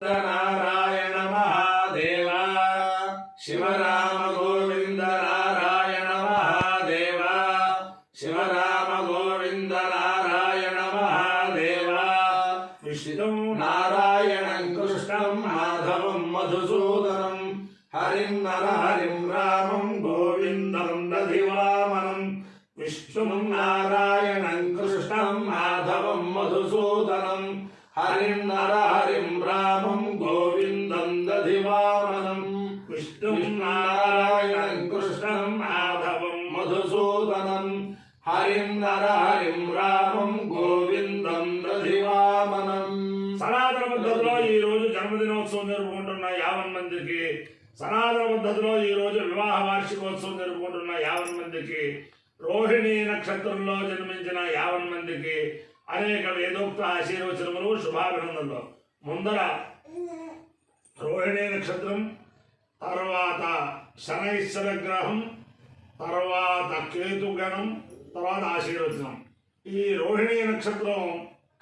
नारायण महादेव शिव राम गोविंद नारायण महादेव शिव राम गोविंद नारायण महादेव विष्णुं नारायणं कृष्णं माधवं मधुसूदनं हरिं नरहरिं रामं गोविन्दं दधिवामनं विष्णुं नारायणं कृष्णं माधवं मधुसूदनं हरिं नरहरिं रामं गोविन्दं दधिवामनं विष्णुं नारायणं कृष्णं माधवं मधुसूदनं हरिं नरहरिं रामं गोविन्दं दधिवामनं సనాతన పద్ధతిలో ఈ రోజు జన్మదినోత్సవం జరుపుకుంటున్న 50 మందికి సనాతన పద్ధతిలో ఈ రోజు వివాహ వార్షికోత్సవం జరుపుకుంటున్న 50 మందికి రోహిణి నక్షత్రంలో జన్మించిన 50 మందికి అనేక వేదోక్త ఆశీర్వచనములు శుభాభినందనలు. ముందర రోహిణి నక్షత్రం, తర్వాత శనైశ్వర గ్రహం, తర్వాత కేతుగణం, తర్వాత ఆశీర్వచనం. ఈ రోహిణి నక్షత్రం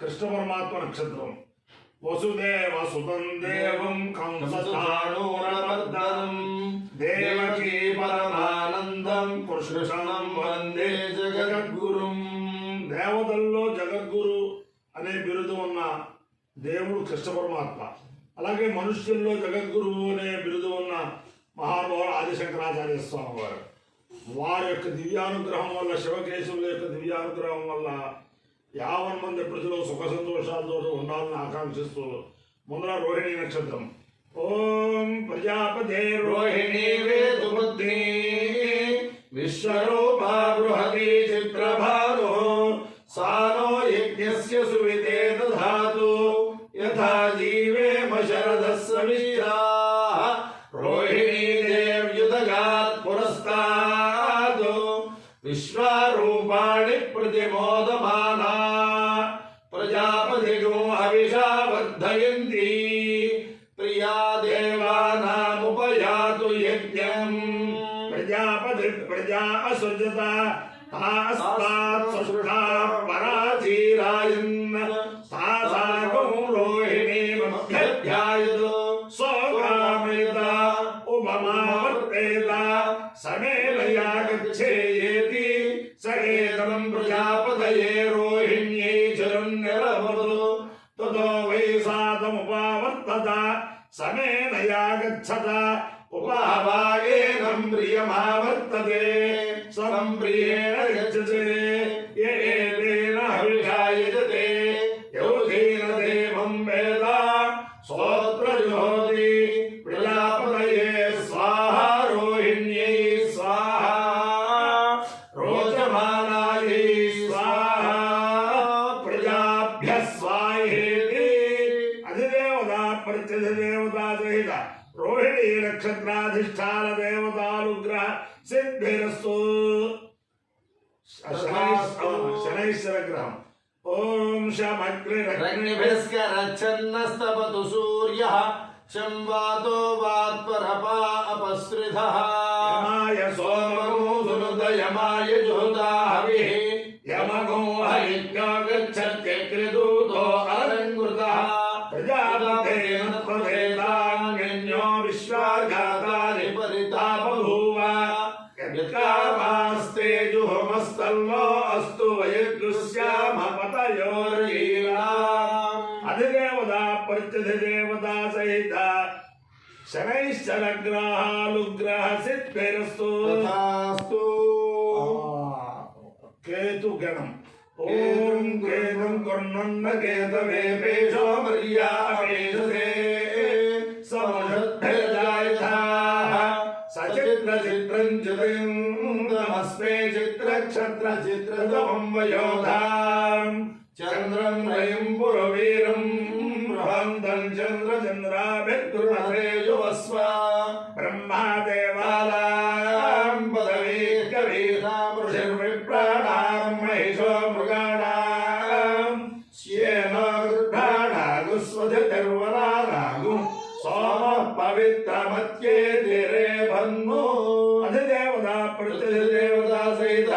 కృష్ణ పరమాత్మ నక్షత్రం. వసుదేవ సుతం దేవం కంసచాణూరమర్దనం దేవకీ పరమానందం కృష్ణం వందే జగద్గురుం. దేవతల్లో జగద్గురు అనే బిరుదు ఉన్న దేవుడు కృష్ణ పరమాత్మ. అలాగే మనుష్యుల్లో జగద్గురువు అనే బిరుదు ఉన్న మహానుభావుడు ఆదిశంకరాచార్య స్వామి వారు. వారి యొక్క దివ్యానుగ్రహం వల్ల, శివకేశవుల యొక్క దివ్యానుగ్రహం వల్ల 50 మంది ప్రజలు సుఖ సంతోషాలతో ఉండాలని ఆకాంక్షిస్తూ ముందర రోహిణి నక్షత్రం. ఓం ప్రజాపతే రోహిణి వేదుబుద్ధి విశ్వరూపా బృహతి చిత్రభాను సానో యజ్ఞస్య సువితే దధాతు యథా జీవేమ శరదస్సమిశ్రాః రోహిణీ దేవ్యుదగాత్ పురస్తాద్ విశ్వరూపాణి ప్రతిమోదమానా ప్రజాపతిగో హవిషా వర్ధయంతి ప్రియా దేవానాముపయాతు యజ్ఞం ప్రజాపతి ప్రజా అసృజత తాస్తాత్ సుష్ఠా పరాధీరాయన్ తాసాగం రోహిణీమభ్యధ్యాయతు సోగామేత ఉపమావర్తేత సమేలయా గచ్ఛేయేతి సయేదం ప్రజాపతయే రోహిణ్యై జరున్నిరభదు తతో వై సాతముపావర్తత సమేలయా గచ్చత ఉపహవాయేనం ప్రియమావర్తతే స్వం ప్రియేణ గచ్చతే యేన హవిషా యజతే యౌధేన దేవం వేద స్తోత్రజుహోతి ప్రజాపతయే స్వాహా రోహిణ్యై స్వాహా రోచమానాయై స్వాహా ప్రజాభ్యః స్వాహేతి. అధిదేవతా ప్రత్యధిదేవతా సహిత రోహిణీ నక్షత్రాధిష్టాన దేవతానుగ్రహ సిద్ధిరస్తు. శనైశ్వర గ్రహం. ఓం శమగ్నిరగ్నిభిస్కరచ్చన్నస్తపతు సూర్యః శంవాతో వాత్పరపా అపస్రిధః యమాయ సోమగో సునుదయమాయ జ్యోతా హవిః యమగో హరిజ్ఞో గచ్చత్యగ్నిదూతో అలంకృతః ప్రజాపతేన త్వదేతాన్యన్యో విశ్వాఘాతాని పరితాపభూవ యత్కామాస్తేజుహమస్తల్లో అస్తు వయదృశ్యామ పతయోర్లీలాం. అధిదేవతా ప్రత్యధిదేవతా సహిత శనైశ్చరగ్రహాలుగ్రహ సిద్ధిరస్తు. కేతుగణం. ఓం కేతం కర్ణన్న కేతవే పేషో మర్యామేషసే సముషద్భిర్జాయథాః సచిత్ర చిత్రం చిత్రంతమస్మే చిత్రక్షత్ర చిత్రతమం వయోధాం చంద్రం రయం పురవీరం బృహంతం చంద్ర చంద్రాభిర్గృహతేజువస్వ బ్రహ్మాదేవానాం పదవీ కవీనాం ఋషిర్విప్రాణాం మహిషో మృగాణాం శ్యేనో గృహాణాగు స్వధిర్వనానాగు సోమః పవిత్రమత్యేతిరే భన్ను. అధిదేవతా ప్రత్యధిదేవతా సహిత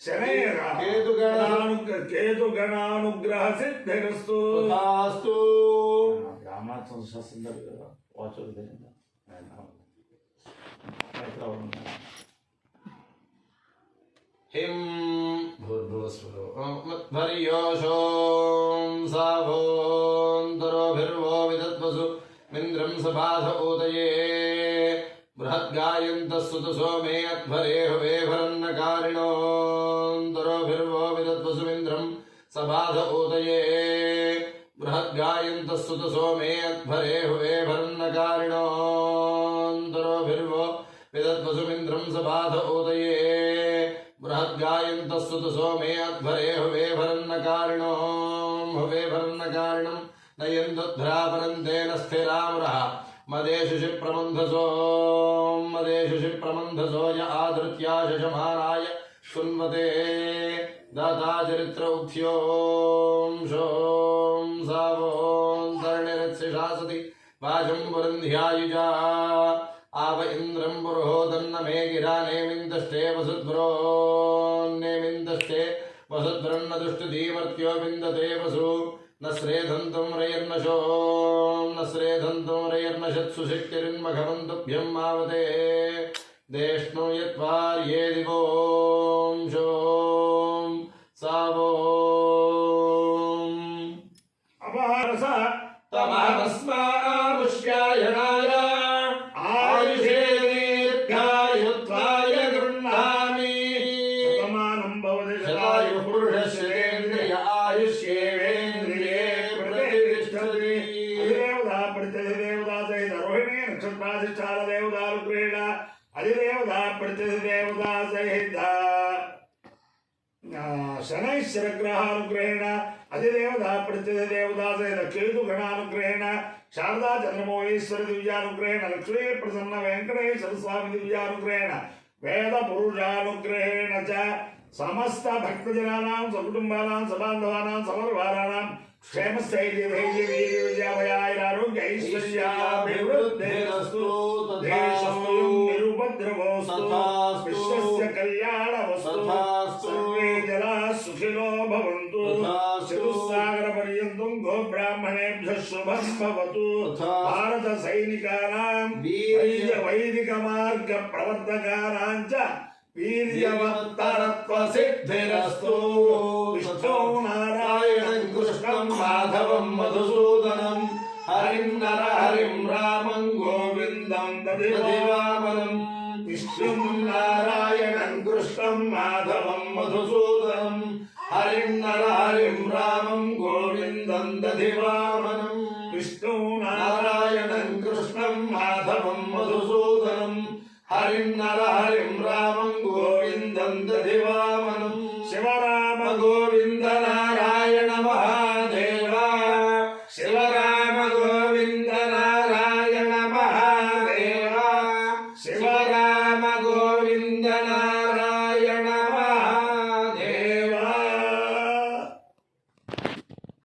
శనైర కేతుగణానుగ్రహ సిద్ధిరస్తు. ಸಂದರ್ಭ ವಾಚೋದ್ರಿಂದ हिं भूर्भुवस्वरो मत्पर्योषों साभोन्तरोभिर्वो विदद्वसु मिन्द्रं सपाध ऊतये बृहद्गायन्तः सुतसो मे अध्वरे हुवे भरन्नकारिणोऽन्तरोभिर्वो विदद्वसु मिन्द्रं सपाध ऊतये बृहद्गायन्तः सुतसो मे अध्वरे हुवे भरन्नकारिणोऽन्तरोभिर्वो विदद्वसु मिन्द्रं सपाध ऊतये बृहद्गायन्तः सुतसो मे अध्वरे हुवे भरन्नकारिणं नयन्तुध्रापरन्तेन स्थिरामुरः मदेशुषि प्रमन्धसो य आधृत्या शशमानाय सुन्वते दाता चरित्र उक्थ्यों शों सावोऽन्तर्निरत्सिषासति वाचं पुरन्ध्यायुजा आव इन्द्रं पुरोहोदन्न मे गिरा नेमिन्दष्टे वसुद्भ्रोन्नेमिन्दष्टे वसुद्भ्रन्न दुष्टुधीमर्त्यो विन्दते वसु न श्रेधन्तं रयर्नशत्सु शक्तिरिन्मघवन्तुभ्यं मावते देष्णु यत्वार्ये दिवों शों सावों अपहारस तमामस्मामुष्यायणाय आयुषे दीर्घायुत्वाय गृह्णामि शतमानं भवति शतायुः पुरुषस्येन्द्रिय आयुष्येवेन्द्रिये प्रतिष्ठति अधिदेवता प्रतिदेवता सहित रोहिणी नक्षत्राधिष्ठान देवतानुग्रहेण अधिदेवता प्रतिदेवता सहित शनैश्चरग्रहानुग्रहेण अधिदेवता प्रतिदेवता सहित केतुगणानुग्रहेण शारदा चंद्रमौळीश्वर दिव्यानुग्रहेण लक्ष्मी प्रसन्न वेंकटेश्वर स्वामी दिव्यानुग्रहेण वेद पुरुषानुग्रहेण च समस्त भक्तजनानां सकुटुंबानां सबान्धवानां समर्वाराणां क्षेमस्थैर्यधैर्यवीर्यविजयावयाैरारोग्यैश्वर्याभिवृद्धिरस्तु देशोऽयं निरुपद्रवोऽस्तु विश्वस्य कल्याणमस्तु सर्वे जनाः सुखिनो भवन्तु चतुस्सागरपर्यन्तं गोब्राह्मणेभ्यः शुभं भवतु भारतसैनिकानां वैदिकमार्गप्रवर्तकानां च वीर्यवत्तरत्वसिद्धिरस्तु विष्णो नारायणं कृष्णं माधवं मधुसूदनं हरिं नरहरिं रामं गोविन्दं दधिवामनं विष्णुं नारायणं कृष्णं माधवं मधुसूदनं हरिं नरहरिं रामं गोविन्दं दधिवामनं विष्णु नारायणं कृष्णं माधवं मधुसूदनं हरिं नरहरिं रामं गोविन्दं दधिवामनं शिवराम गोविन्द नारायण महादेव शिवराम गोविन्द नारायण महादेव शिवराम गोविन्द